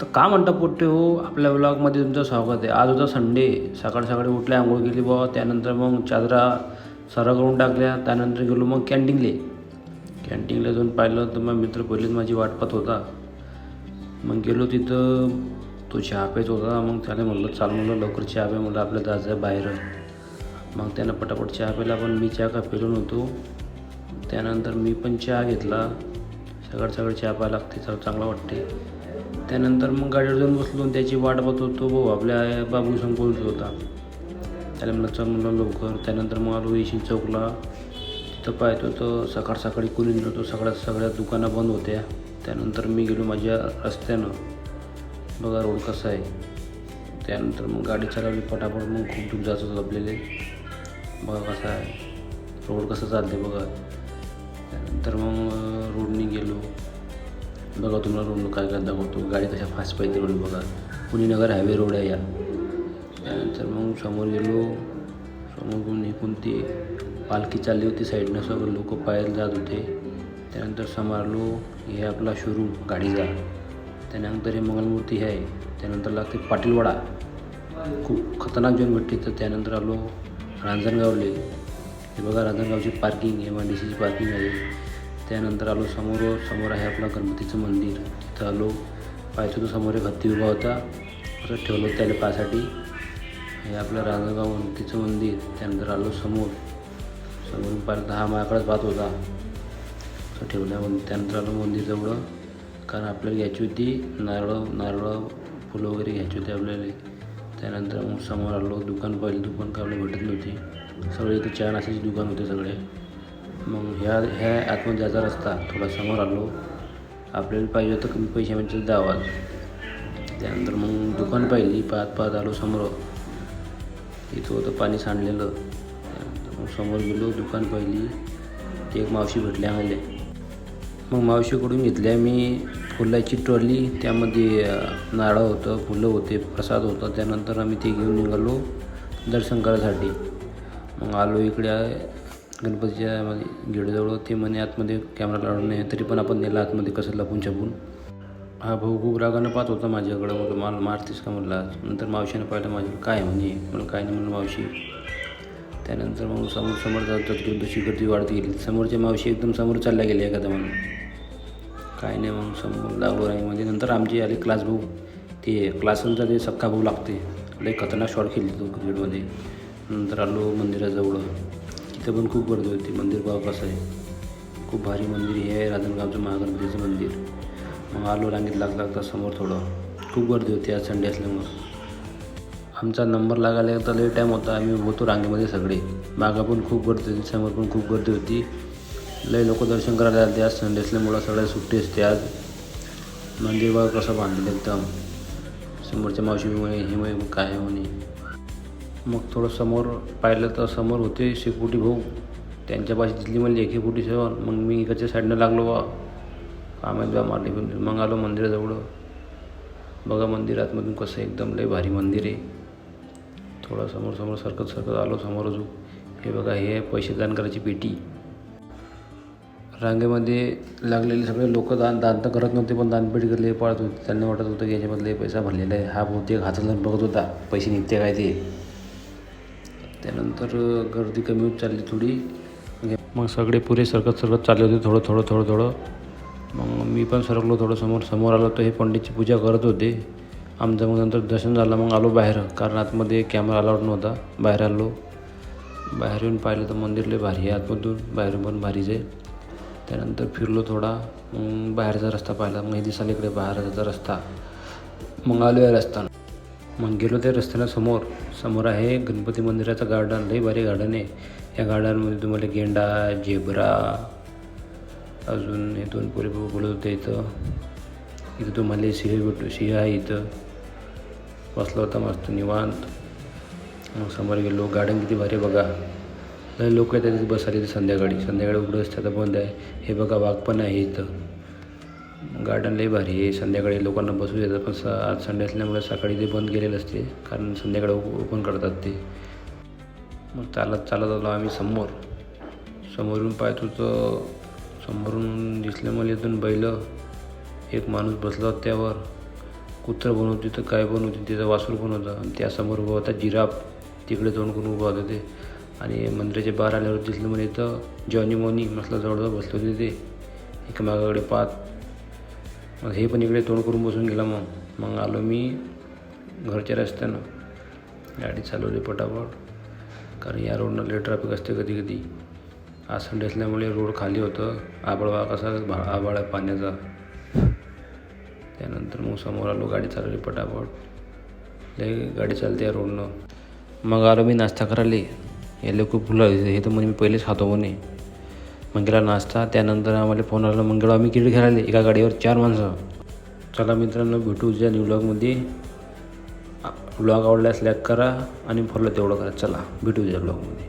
तर का म्हणता पोट्टे हो, आपल्या ब्लॉगमध्ये तुमचं स्वागत आहे. आज होता संडे. सकाळी सकाळी उठले, आंघोळ केली बुवा. त्यानंतर मग चादरा सरळ करून टाकल्या. त्यानंतर गेलो मग कॅन्टीनला जाऊन पाहिलं तर मग मित्र पहिलेच माझी वाट पाहत होता. मग गेलो तिथं, तो चहा पेत होता. मग त्याला म्हणलं चाल, म्हणलं लवकर चहा पे, म्हणलं आपलं जायचं आहे बाहेर. मग त्यानं पटापट चहा पेला, पण मी चहा का पेलो नव्हतो. त्यानंतर मी पण चहा घेतला. सकाळ चहा प्यायला लागते, चांगला वाटते. त्यानंतर मग गाडीवर जाऊन बसलो आणि त्याची वाट बघत होतो. भाऊ आपल्या बाबू संपवत होता. त्याला म्हणलं चल, म्हणलं लवकर. त्यानंतर मग आलो येशील चौकला. तिथं पाहतो तर सकाळी कोणी नव्हतं. सगळ्या दुकानं बंद होत्या. त्यानंतर मी गेलो माझ्या रस्त्यानं, बघा रोड कसा आहे. त्यानंतर मग गाडी चालवली पटापट. मग खूप दूर जात होतं आपल्याला, बघा कसा आहे रोड, कसं चालते बघा. त्यानंतर मग रोडनी गेलो. बघा तुम्हाला रोड काय दाखवतो, गाडी कशा फास्ट पाहिजे रोड बघा. पुणेनगर हायवे रोड आहे या. त्यानंतर मग समोर गेलो. समोरून इकडून ती पालखी चालली होती साईडनं, सगळं लोक पायाला जात होते. त्यानंतर समोरलो हे आपला शोरूम गाडीचा. त्यानंतर हे मंगलमूर्ती आहे. त्यानंतर लागते पाटीलवाडा, खूप खतरनाक जेवण भेटते. तर त्यानंतर आलो रांजणगावले. हे बघा रांजणगावची पार्किंग, MIDCची पार्किंग आहे. त्यानंतर आलो समोर आहे आपलं गणपतीचं मंदिर. तिथं आलो, पाहायचो तो समोर एक हत्ती उभा होता, असं ठेवलं त्याला पायासाठी. हे आपलं रांजणगाव गणपतीचं मंदिर. त्यानंतर आलो समोरून पाहिलं तर हा माझ्याकडेच पाहत होता, असं ठेवल्यामध्ये. त्यानंतर आलो मंदिरजवळ, कारण आपल्याला घ्यायची होती नारळ फुलं वगैरे घ्यायची होती आपल्याला. त्यानंतर मग समोर आलो. दुकान पाहिलं, दुकान काय आपल्याला भेटत नव्हती. सगळे इथे चहा नाश्त्याचे दुकान होते सगळे. मग ह्या आतमध्ये जायचा रस्ता थोडा समोर आलो. आपल्याला पाहिजे होतं कमी पैशामध्ये द्यावा. त्यानंतर मग दुकान पाहिली, पाहत आलो समोर. इथं होतं पाणी सांडलेलं. त्यानंतर मग समोर गेलो, दुकान पाहिली. ती एक मावशी भेटली आम्हाला. मग मावशीकडून घेतल्या मी फुलाची ट्रॉली. त्यामध्ये नारळ होतं, फुलं होते, प्रसाद होता. त्यानंतर आम्ही ते घेऊन निघालो दर्शन करायसाठी. मग आलो इकडे गणपतीच्या गेटजवळ. ते म्हणे आतमध्ये कॅमेरा लावून नाही, तरी पण आपण नेला आतमध्ये कसं लपून छपून. हा भाऊ खूप रागानं पाहत होता माझ्याकडं. म्हणलं मला मारतीस का म्हणला. नंतर मावशीनं पाहिलं माझ्याकडे, काय म्हणे. म्हणलं काय नाही म्हणलं मावशी. त्यानंतर मग समोर जात जशी गर्दी वाढत गेली. समोरच्या मावशी एकदम समोर चालल्या गेल्या एखादा म्हणून, काय नाही. मग समोर लागलो राहीमध्ये. नंतर आमची आले क्लास भाऊ. ते क्लासचा ते सक्का भाऊ लागते, लई खतरनाक शॉर्ट खेळली तो क्रिकेटमध्ये. नंतर आलो मंदिराजवळ. तिथं पण खूप गर्दी होती. मंदिर बघा कसं आहे, खूप भारी मंदिर हे आहे रांजणगावचं महागणपतीचं मंदिर. मग आलो रांगेत लागता समोर. थोडं खूप गर्दी होती आज संडे असल्यामुळं. आमचा नंबर लागायला तर लई टाईम होता. आम्ही होतो रांगेमध्ये सगळे. मागं पण खूप गर्दी होती, समोर पण खूप गर्दी होती. लई लोक दर्शन करायला आले आज संडे असल्यामुळं. सगळ्या सुट्टी असते आज. मंदिर बघा कसं बांधलेलं एकदम. समोरच्या मावशी म्हणे हे म्हणे काय आहे म्हणे. मग थोडं समोर पाहिलं तर समोर होते सिक्युरिटी भाऊ. त्यांच्यापाशी दिसली म्हणली AK-47. मग मी इकडच्या साईडनं लागलो बा, कामात बा मारली. मग आलो मंदिराजवळ. बघा मंदिर आतमधून कसं एकदम लई भारी मंदिर आहे. थोडं समोर सरकत आलो समोर अजून. हे बघा हे पैसे दान करायची पेटी. रांगेमध्ये लागलेले सगळे लोक दान तर करत नव्हते, पण दानपेटी करले पाळत होते. त्यांना वाटत होतं की याच्यामधले पैसा भरलेला आहे. हा बहुतेक हातात बघत होता पैसे निघते काय ते. त्यानंतर गर्दी कमी होत चालली थोडी. मग सगळे पुरे सरकत चालले होते थोडं. मग मी पण सरकलो थोडं समोर आलो तर हे पंडितची पूजा करत होते. आमचं मग नंतर दर्शन झालं. मग आलो बाहेर, कारण आतमध्ये कॅमेरा अलाउड नव्हता. बाहेर आलो. बाहेर येऊन पाहिलं तर मंदिर लय भारी आहे आतमधून, बाहेरून पण भारीच आहे. त्यानंतर फिरलो थोडा. मग बाहेरचा रस्ता पाहिला. मग हे दिसायला इकडे बाहेरचा रस्ता. मग आलो या रस्त्यानं. मग गेलो त्या रस्त्यानं समोर आहे गणपती मंदिराचं गार्डन. लई भारी गार्डन आहे. या गार्डनमध्ये तुम्हाला गेंडा, झेब्रा, अजून हे 2 पोरे बोलत होते. इथं तुम्हाला सिंह आहे. इथं बसला होता मस्त निवांत. मग समोर गेलो. गार्डन किती भारी बघा. लई लोक आहेत तिथे बसायला. संध्याकाळी उघडं असतं, आता बंद आहे. हे बघा वाघ पण आहे इथं. गार्डन लई भारी आहे. संध्याकाळी लोकांना बसू देतात, पण आज संडे असल्यामुळे सकाळी ते बंद केलेलं असते, कारण संध्याकाळी ओपन करतात ते. मग चालत आलो आम्ही समोरून पाहत होतो. समोरून दिसलं मला इथून बैल. एक माणूस बसला होता त्यावर. कुत्रं पण होती तर काय पण होती, तिथं वासूर पण होतं आणि त्यासमोर उभा होता जिराफ. तिकडे तोंड करून उभा होता ते. आणि मंदिराच्या बाहेर आल्यावर दिसलं म्हणे इथं जॉनी मोनी म्हटलं जवळजवळ बसले होते ते एकमेकाकडे पाहत. मग हे पण इकडे तोंड करून बसून गेला. मग आलो मी घरच्या रस्त्यानं, गाडी चालवली पटापट, कारण या रोडनं लय ट्रॅफिक असते कधी कधी. आज संडे असल्यामुळे रोड खाली होतं. आभाळ कसा आभाळ आहे पाण्याचा. त्यानंतर मग समोर आलो, गाडी चालवली पटापट, लय गाडी चालते या रोडनं. मग आलो मी नाश्ता करायला. याला खूप फुलं हे तर म्हणे मी पहिलेच खातो म्हणे. मग गेला नाश्ता. त्यानंतर आम्हाला फोन आला, मग गेलो आम्ही क्रिकेट खेळायला. एका गाडीवर 4 माणसं. चला मित्रांनो, भेटू उद्या न्यू व्लॉगमध्ये. व्लॉग आवडल्यास लाईक करा आणि फॉलो तेवढं करा. चला भेटू उद्या व्लॉगमध्ये.